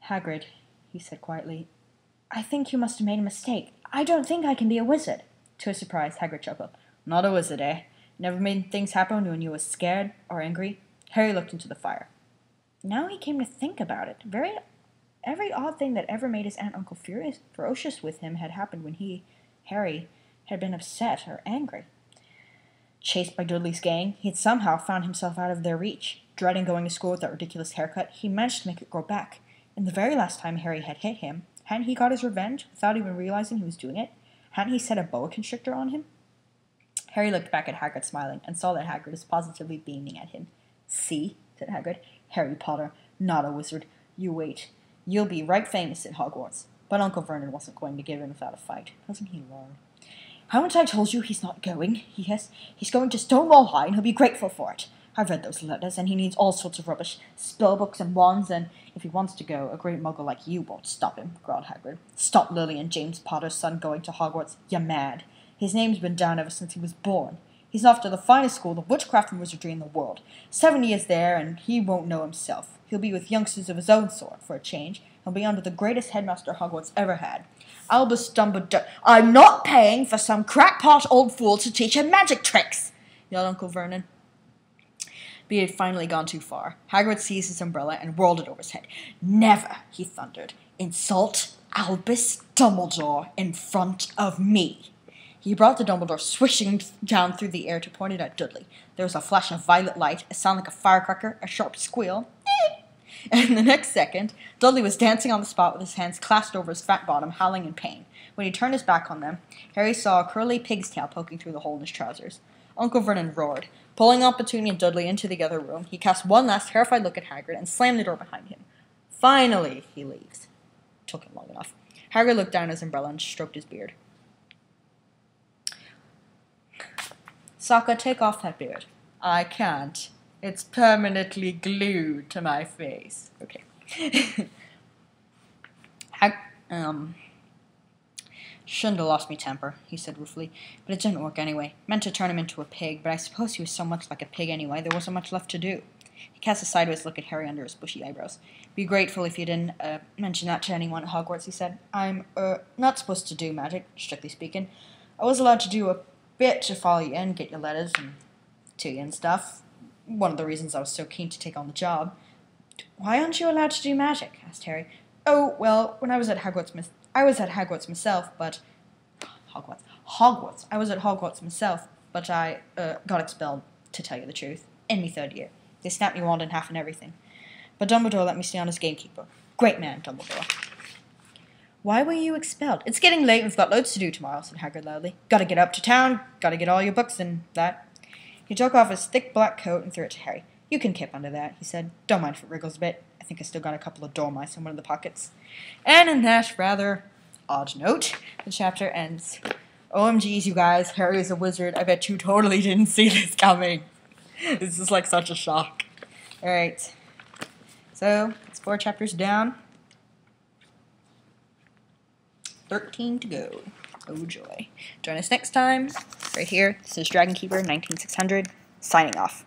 Hagrid, he said quietly, I think you must have made a mistake. I don't think I can be a wizard. To his surprise, Hagrid chuckled. Not a wizard, eh? Never made things happen when you was scared or angry? Harry looked into the fire. Now he came to think about it. Every odd thing that ever made his aunt and uncle ferocious with him had happened when Harry, had been upset or angry. Chased by Dudley's gang, he had somehow found himself out of their reach. Dreading going to school with that ridiculous haircut, he managed to make it grow back. And the very last time Harry had hit him, hadn't he got his revenge without even realizing he was doing it? Hadn't he set a boa constrictor on him? Harry looked back at Hagrid smiling, and saw that Hagrid was positively beaming at him. See, said Hagrid, Harry Potter, not a wizard. You wait. You'll be right famous at Hogwarts. But Uncle Vernon wasn't going to give in without a fight. Wasn't he learn? Haven't I told you he's not going? He hissed. He's going to Stonewall High, and he'll be grateful for it. I've read those letters, and he needs all sorts of rubbish. Spellbooks and wands, and if he wants to go, a great muggle like you won't stop him, growled Hagrid. Stop Lily and James Potter's son going to Hogwarts. You're mad. His name's been down ever since he was born. He's off to the finest school of witchcraft and wizardry in the world. 7 years there, and he won't know himself. He'll be with youngsters of his own sort, for a change. He'll be under the greatest headmaster Hogwarts ever had. Albus Dumbledore. I'm not paying for some crackpot old fool to teach him magic tricks, yelled Uncle Vernon. But he had finally gone too far. Hagrid seized his umbrella and whirled it over his head. Never, he thundered, insult Albus Dumbledore in front of me. He brought the Dumbledore swishing down through the air to point it at Dudley. There was a flash of violet light, a sound like a firecracker, a sharp squeal, and the next second, Dudley was dancing on the spot with his hands clasped over his fat bottom, howling in pain. When he turned his back on them, Harry saw a curly pig's tail poking through the hole in his trousers. Uncle Vernon roared. Pulling Aunt Petunia and Dudley into the other room, he cast one last terrified look at Hagrid and slammed the door behind him. Finally, he leaves. Took him long enough. Hagrid looked down at his umbrella and stroked his beard. Sokka, take off that beard. I can't. It's permanently glued to my face. Okay. Shouldn't have lost me temper, he said ruefully, but it didn't work anyway. Meant to turn him into a pig, but I suppose he was so much like a pig anyway, there wasn't much left to do. He cast a sideways look at Harry under his bushy eyebrows. Be grateful if you didn't, mention that to anyone at Hogwarts, he said. I'm, not supposed to do magic, strictly speaking. I was allowed to do a bit to follow you in, get your letters and to you and stuff. One of the reasons I was so keen to take on the job. Why aren't you allowed to do magic? Asked Harry. Oh, well, when I was at Hogwarts myself, but... Hogwarts. I was at Hogwarts myself, but I, got expelled, to tell you the truth, in me 3rd year. They snapped me wand in half and everything. But Dumbledore let me stay on as gamekeeper. Great man, Dumbledore. Why were you expelled? It's getting late, we've got loads to do tomorrow, said Hagrid loudly. Gotta get up to town, gotta get all your books and that. He took off his thick black coat and threw it to Harry. You can kip under that, he said. Don't mind if it wriggles a bit. I think I still got a couple of dormice in one of the pockets. And in that rather odd note, the chapter ends. OMGs, you guys, Harry is a wizard. I bet you totally didn't see this coming. This is like such a shock. Alright. So, it's 4 chapters down. 13 to go. Oh joy. Join us next time, right here. This is Dragonkeeper19600, signing off.